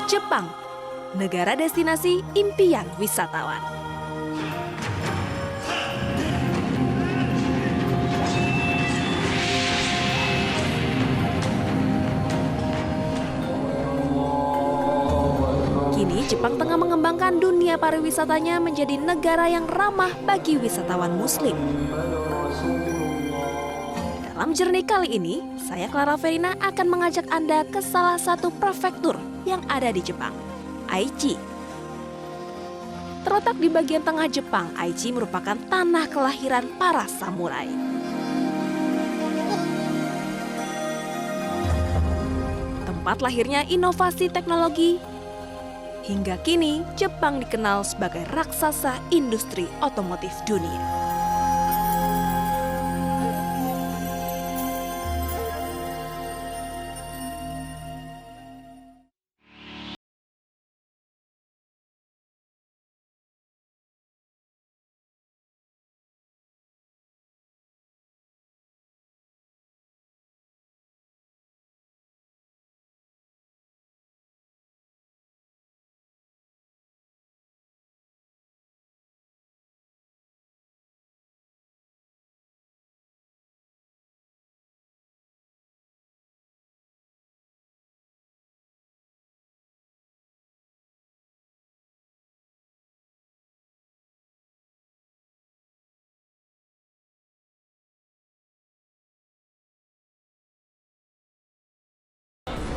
Jepang, negara destinasi impian wisatawan. Kini Jepang tengah mengembangkan dunia pariwisatanya menjadi negara yang ramah bagi wisatawan Muslim. Dalam journey kali ini, saya Clara Verina akan mengajak Anda ke salah satu prefektur yang ada di Jepang, Aichi. Terletak di bagian tengah Jepang, Aichi merupakan tanah kelahiran para samurai. Tempat lahirnya inovasi teknologi. Hingga kini, Jepang dikenal sebagai raksasa industri otomotif dunia.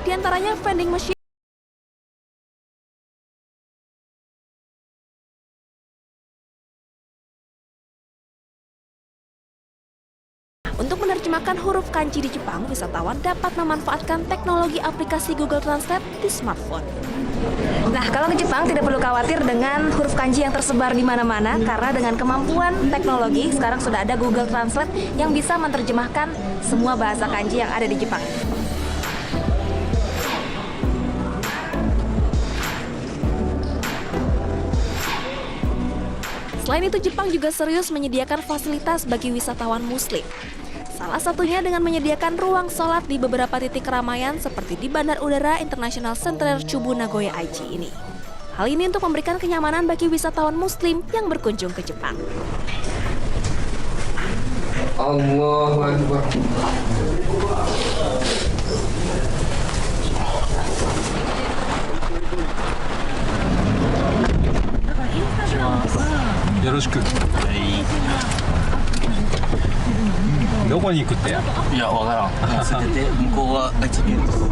Di antaranya vending machine, untuk menerjemahkan huruf kanji di Jepang, wisatawan dapat memanfaatkan teknologi aplikasi Google Translate di smartphone. Nah, kalau ke Jepang tidak perlu khawatir dengan huruf kanji yang tersebar di mana-mana, karena dengan kemampuan teknologi sekarang sudah ada Google Translate yang bisa menerjemahkan semua bahasa kanji yang ada di Jepang. Selain itu, Jepang juga serius menyediakan fasilitas bagi wisatawan Muslim. Salah satunya dengan menyediakan ruang sholat di beberapa titik keramaian seperti di Bandar Udara International Center Chubu Nagoya Aichi ini. Hal ini untuk memberikan kenyamanan bagi wisatawan Muslim yang berkunjung ke Jepang. Allahu Akbar. Yoroshiku. どこに行くってや。いや、わからん。捨てて、向こうは愛知県です。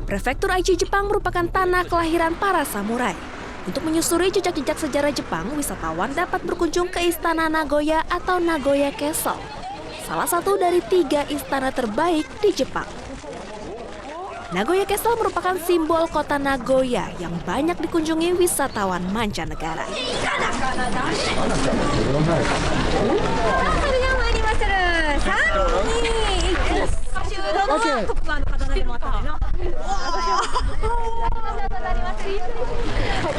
Prefektur Aichi Jepang merupakan tanah kelahiran para samurai. Untuk menyusuri jejak-jejak sejarah Jepang, wisatawan dapat berkunjung ke Istana Nagoya atau Nagoya Castle, salah satu dari 3 istana terbaik di Jepang. Nagoya Castle merupakan simbol kota Nagoya yang banyak dikunjungi wisatawan mancanegara.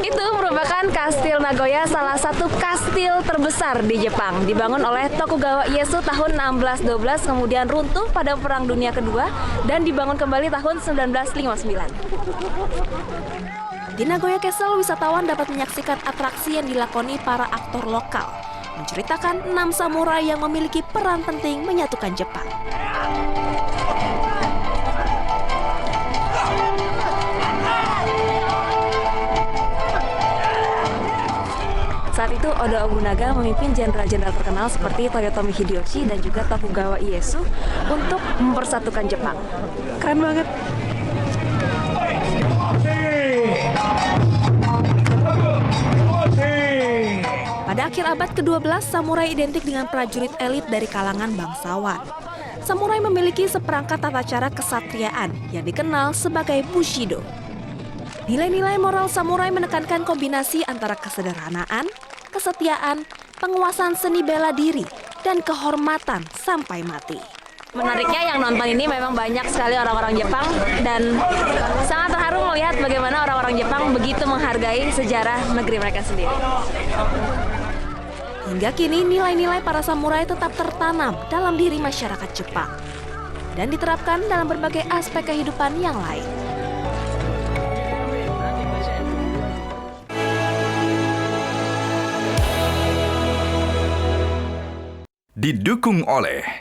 Itu merupakan Kastil Nagoya, salah satu kastil terbesar di Jepang. Dibangun oleh Tokugawa Ieyasu tahun 1612, kemudian runtuh pada Perang Dunia Kedua dan dibangun kembali tahun 1959. Di Nagoya Castle, wisatawan dapat menyaksikan atraksi yang dilakoni para aktor lokal, menceritakan 6 samurai yang memiliki peran penting menyatukan Jepang. Saat itu Oda Nobunaga memimpin jenderal-jenderal terkenal seperti Toyotomi Hideyoshi dan juga Tokugawa Ieyasu untuk mempersatukan Jepang. Keren banget. Pada akhir abad ke-12, samurai identik dengan prajurit elit dari kalangan bangsawan. Samurai memiliki seperangkat tata cara kesatriaan yang dikenal sebagai Bushido. Nilai-nilai moral samurai menekankan kombinasi antara kesederhanaan, kesetiaan, penguasaan seni bela diri, dan kehormatan sampai mati. Menariknya yang nonton ini memang banyak sekali orang-orang Jepang dan sangat terharu melihat bagaimana orang-orang Jepang begitu menghargai sejarah negeri mereka sendiri. Hingga kini nilai-nilai para samurai tetap tertanam dalam diri masyarakat Jepang. dan diterapkan dalam berbagai aspek kehidupan yang lain. Didukung oleh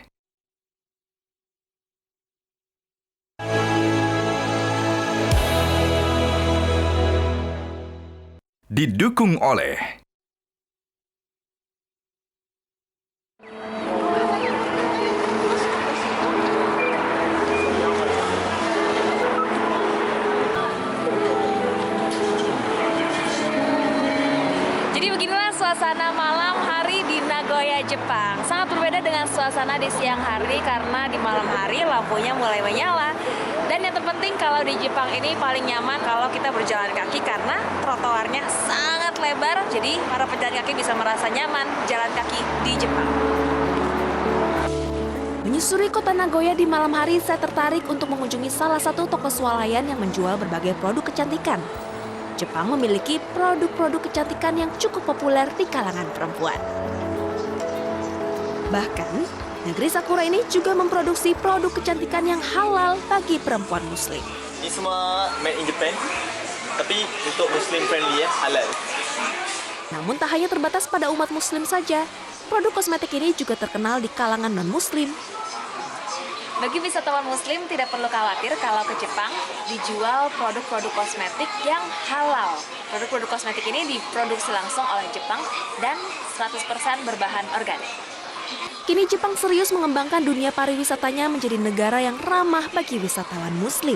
Jadi beginilah suasana malam hari di Nagoya, Jepang. Sangat berbeda dengan suasana di siang hari karena di malam hari lampunya mulai menyala. Dan yang terpenting kalau di Jepang ini paling nyaman kalau kita berjalan kaki karena trotoarnya sangat lebar. Jadi para pejalan kaki bisa merasa nyaman jalan kaki di Jepang. Menyusuri kota Nagoya di malam hari, saya tertarik untuk mengunjungi salah satu toko swalayan yang menjual berbagai produk kecantikan. Jepang memiliki produk-produk kecantikan yang cukup populer di kalangan perempuan. Bahkan, negeri Sakura ini juga memproduksi produk kecantikan yang halal bagi perempuan muslim. Ini semua made in Japan, tapi untuk Muslim friendly ya, halal. Namun tak hanya terbatas pada umat muslim saja, produk kosmetik ini juga terkenal di kalangan non-muslim. Bagi wisatawan muslim tidak perlu khawatir kalau ke Jepang dijual produk-produk kosmetik yang halal. Produk-produk kosmetik ini diproduksi langsung oleh Jepang dan 100% berbahan organik. Kini Jepang serius mengembangkan dunia pariwisatanya menjadi negara yang ramah bagi wisatawan muslim.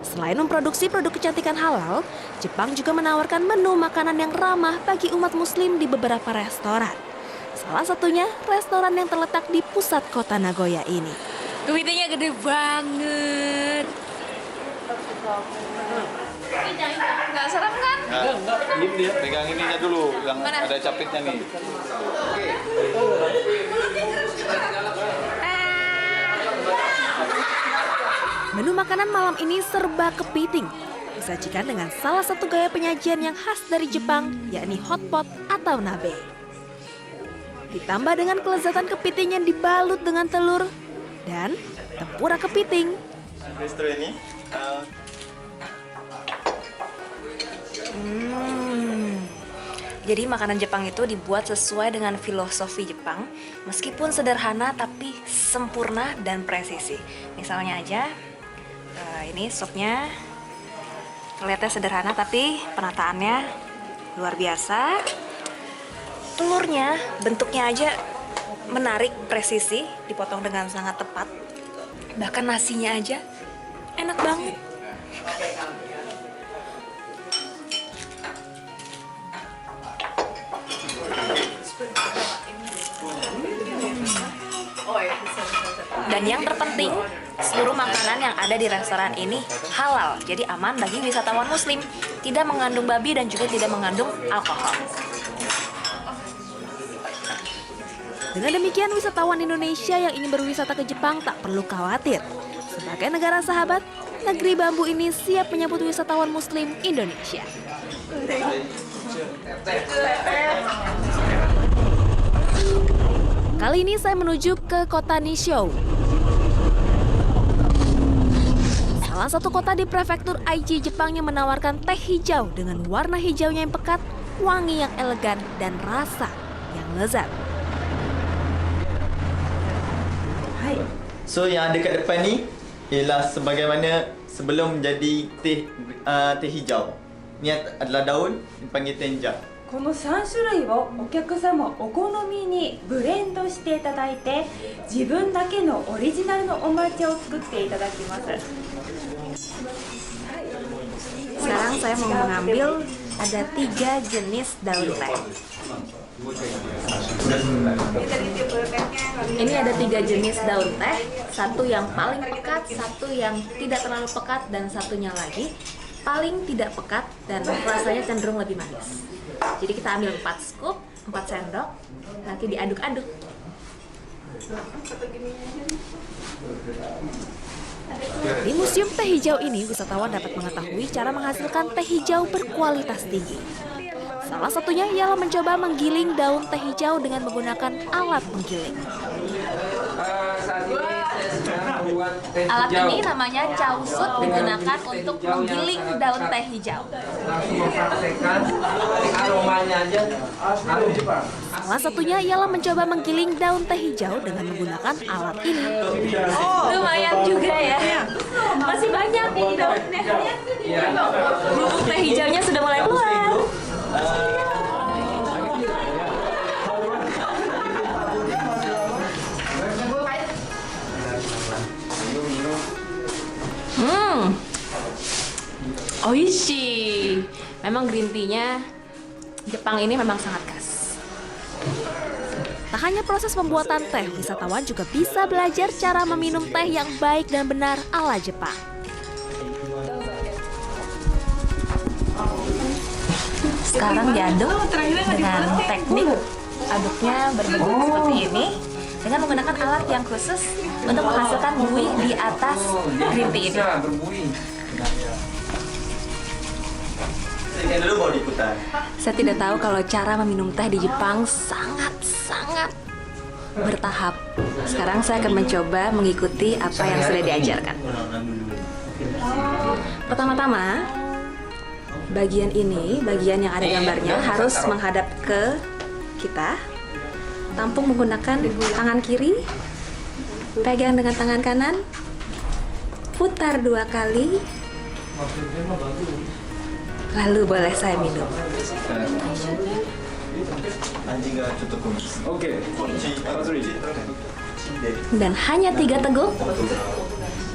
Selain memproduksi produk kecantikan halal, Jepang juga menawarkan menu makanan yang ramah bagi umat muslim di beberapa restoran. Salah satunya restoran yang terletak di pusat kota Nagoya ini. Kepitingnya gede banget. Nggak serem kan? Enggak, ini dia. Pegang ininya dulu, yang Mana? ada capitnya nih. Menu makanan malam ini serba kepiting. Disajikan dengan salah satu gaya penyajian yang khas dari Jepang, yakni hot pot atau nabe. Ditambah dengan kelezatan kepiting yang dibalut dengan telur dan tempura kepiting. Restoran ini Jadi makanan Jepang itu dibuat sesuai dengan filosofi Jepang, meskipun sederhana tapi sempurna dan presisi. Misalnya aja, ini supnya kelihatannya sederhana tapi penataannya luar biasa. Telurnya bentuknya aja menarik, presisi, dipotong dengan sangat tepat. Bahkan nasinya aja enak banget. Dan yang terpenting, seluruh makanan yang ada di restoran ini halal, jadi aman bagi wisatawan muslim. Tidak mengandung babi dan juga tidak mengandung alkohol. Dengan demikian, wisatawan Indonesia yang ingin berwisata ke Jepang tak perlu khawatir. Sebagai negara sahabat, negeri bambu ini siap menyambut wisatawan muslim Indonesia. Kali ini saya menuju ke kota Nishou. Salah satu kota di prefektur Aichi, Jepang yang menawarkan teh hijau dengan warna hijaunya yang pekat, wangi yang elegan, dan rasa yang lezat. So yang ada kat depan ni ialah sebagaimana sebelum menjadi teh hijau. Ni adalah daun dipanggil tenja. この3種類をお客様お好みにブレンドしていただいて自分だけのオリジナルのお抹茶を作っていただきます。 Sekarang saya mau mengambil ada 3 jenis daun teh. Ini ada 3 jenis daun teh, satu yang paling pekat, satu yang tidak terlalu pekat, dan satunya lagi paling tidak pekat dan rasanya cenderung lebih manis. Jadi kita ambil 4 scoop, 4 sendok, nanti diaduk-aduk. Di Museum Teh Hijau ini, wisatawan dapat mengetahui cara menghasilkan teh hijau berkualitas tinggi. Salah satunya ialah mencoba menggiling daun teh hijau dengan menggunakan alat penggiling. Alat ini namanya causut, digunakan untuk menggiling daun teh hijau. Langsung mempraktekkan aromanya aja. Salah satunya ialah mencoba menggiling daun teh hijau dengan menggunakan alat ini. Lumayan juga ya. Masih banyak nih daunnya. Bubuk teh hijaunya sudah mulai keluar. Oishi. Memang green tea-nya Jepang ini memang sangat khas. Tak hanya proses pembuatan teh, wisatawan juga bisa belajar cara meminum teh yang baik dan benar ala Jepang. Sekarang diaduk dengan teknik aduknya berbentuk seperti ini dengan menggunakan alat yang khusus untuk menghasilkan buih di atas green tea ini. Dulu baru diputar. Saya tidak tahu kalau cara meminum teh di Jepang sangat bertahap. Sekarang saya akan mencoba mengikuti apa yang sudah diajarkan. Pertama-tama, bagian ini, bagian yang ada gambarnya harus menghadap ke kita. Tampung menggunakan tangan kiri, pegang dengan tangan kanan, putar 2 kali, lalu boleh saya minum. Dan hanya 3 teguk,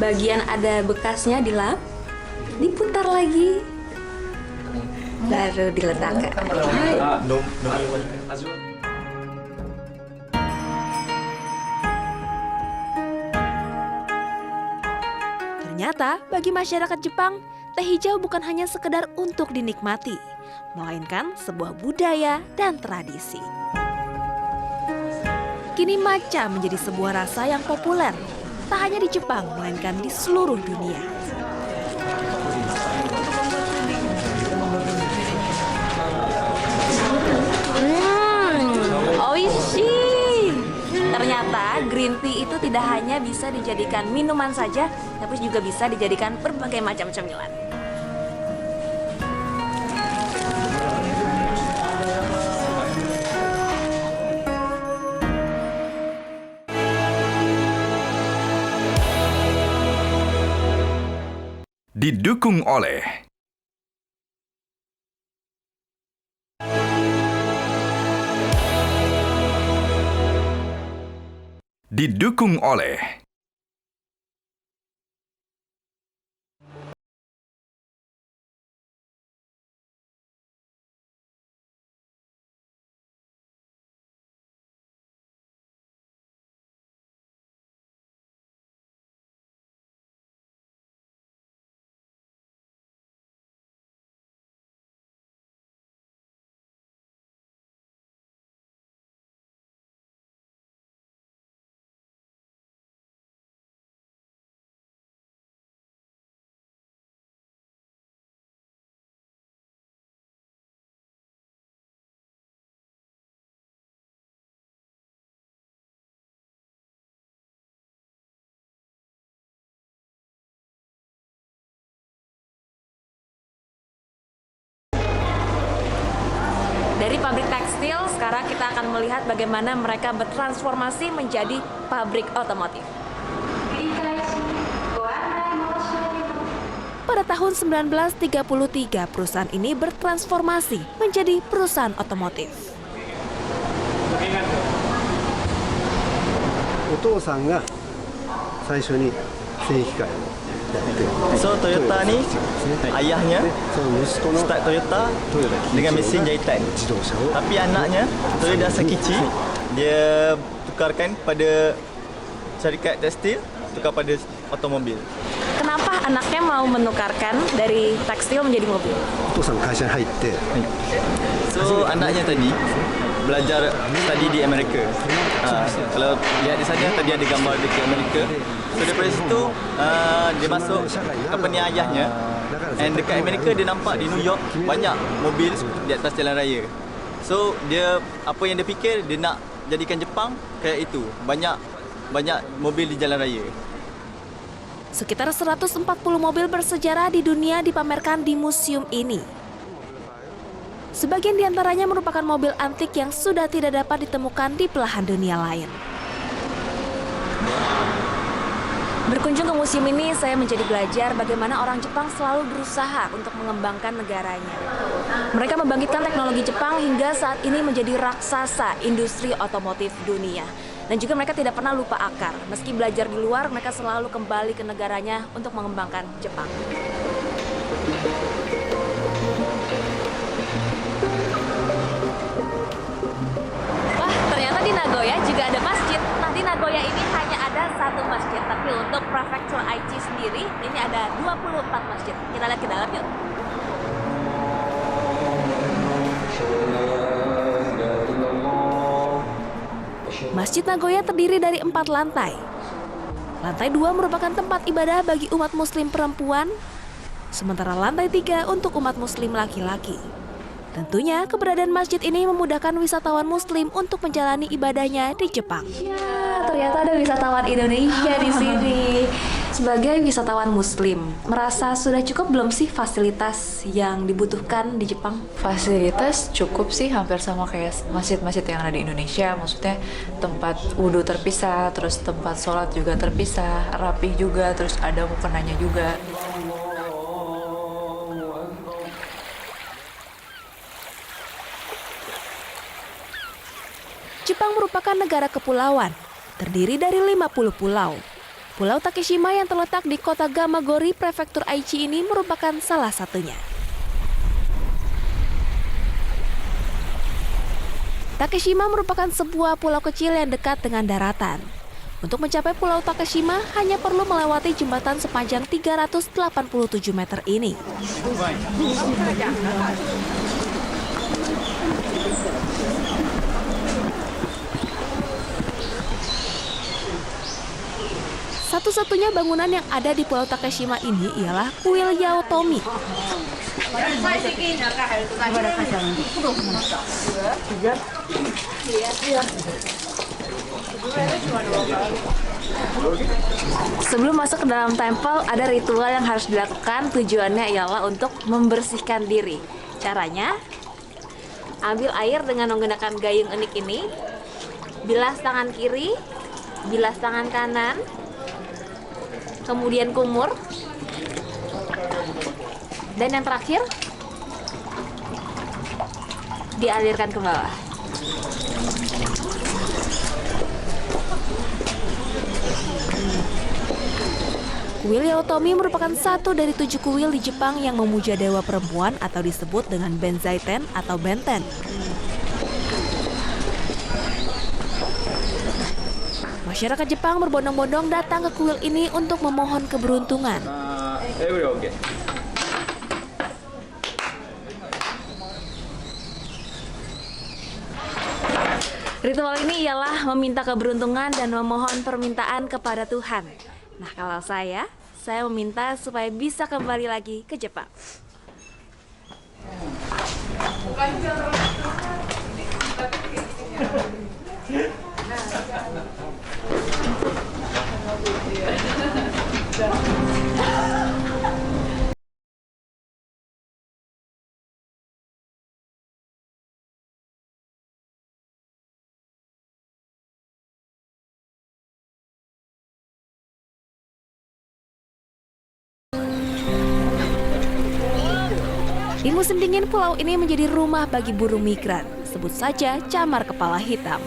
bagian ada bekasnya dilap, diputar lagi, baru diletakkan. Ternyata bagi masyarakat Jepang, teh hijau bukan hanya sekedar untuk dinikmati, melainkan sebuah budaya dan tradisi. Kini matcha menjadi sebuah rasa yang populer, tak hanya di Jepang, melainkan di seluruh dunia. Oishi! Ternyata green tea itu tidak hanya bisa dijadikan minuman saja, tapi juga bisa dijadikan berbagai macam cemilan. Didukung oleh Didukung oleh Dari pabrik tekstil, sekarang kita akan melihat bagaimana mereka bertransformasi menjadi pabrik otomotif. Pada tahun 1933, perusahaan ini bertransformasi menjadi perusahaan otomotif. お父さんが最初に正規会をやって So Toyota ni ayahnya その息子の start Toyota dengan mesin jahitan. 自動車を Tapi anaknya Toyota Sakichi dia tukarkan pada syarikat tekstil, tukar pada otomobil. Kenapa anaknya mau menukarkan dari tekstil menjadi mobil? お父さん会社に入って So anaknya tadi belajar study di Amerika. Kalau lihat di sana tadi ada gambar di Amerika. So daripada situ dia masuk company ayahnya. And dekat Amerika dia nampak di New York banyak mobil di atas jalan raya. So dia apa yang dia fikir dia nak jadikan Jepang kayak itu. Banyak mobil di jalan raya. Sekitar 140 mobil bersejarah di dunia dipamerkan di museum ini. Sebagian diantaranya merupakan mobil antik yang sudah tidak dapat ditemukan di belahan dunia lain. Berkunjung ke museum ini, saya menjadi belajar bagaimana orang Jepang selalu berusaha untuk mengembangkan negaranya. Mereka membangkitkan teknologi Jepang hingga saat ini menjadi raksasa industri otomotif dunia. Dan juga mereka tidak pernah lupa akar. Meski belajar di luar, mereka selalu kembali ke negaranya untuk mengembangkan Jepang. Wah, ternyata di Nagoya juga ada masjid. Nah, di Nagoya ini hanya ada satu masjid, tapi untuk prefektur Aichi sendiri, ini ada 24 masjid. Kita lihat ke dalam yuk. Masjid Nagoya terdiri dari 4 lantai. Lantai 2 merupakan tempat ibadah bagi umat muslim perempuan, sementara lantai 3 untuk umat muslim laki-laki. Tentunya keberadaan masjid ini memudahkan wisatawan muslim untuk menjalani ibadahnya di Jepang. Ya, ternyata ada wisatawan Indonesia di sini. Sebagai wisatawan muslim, merasa sudah cukup belum sih fasilitas yang dibutuhkan di Jepang? Fasilitas cukup sih, hampir sama kayak masjid-masjid yang ada di Indonesia. Maksudnya tempat wudhu terpisah, terus tempat sholat juga terpisah, rapih juga, terus ada mukenanya juga. Jepang merupakan negara kepulauan, terdiri dari 50 pulau. Pulau Takeshima yang terletak di kota Gamagori, prefektur Aichi ini merupakan salah satunya. Takeshima merupakan sebuah pulau kecil yang dekat dengan daratan. Untuk mencapai Pulau Takeshima hanya perlu melewati jembatan sepanjang 387 meter ini. Satu-satunya bangunan yang ada di Pulau Takeshima ini ialah kuil Yaotomi. Sebelum masuk ke dalam tempel, ada ritual yang harus dilakukan. Tujuannya ialah untuk membersihkan diri. Caranya, ambil air dengan menggunakan gayung unik ini, bilas tangan kiri, bilas tangan kanan, kemudian kumur, dan yang terakhir dialirkan ke bawah. Kuil Yaotomi merupakan satu dari 7 kuil di Jepang yang memuja dewa perempuan atau disebut dengan Benzaiten atau benten. Masyarakat Jepang berbondong-bondong datang ke kuil ini untuk memohon keberuntungan. Ritual ini ialah meminta keberuntungan dan memohon permintaan kepada Tuhan. Nah, kalau saya meminta supaya bisa kembali lagi ke Jepang. Di musim dingin, pulau ini menjadi rumah bagi burung migran, sebut saja camar kepala hitam.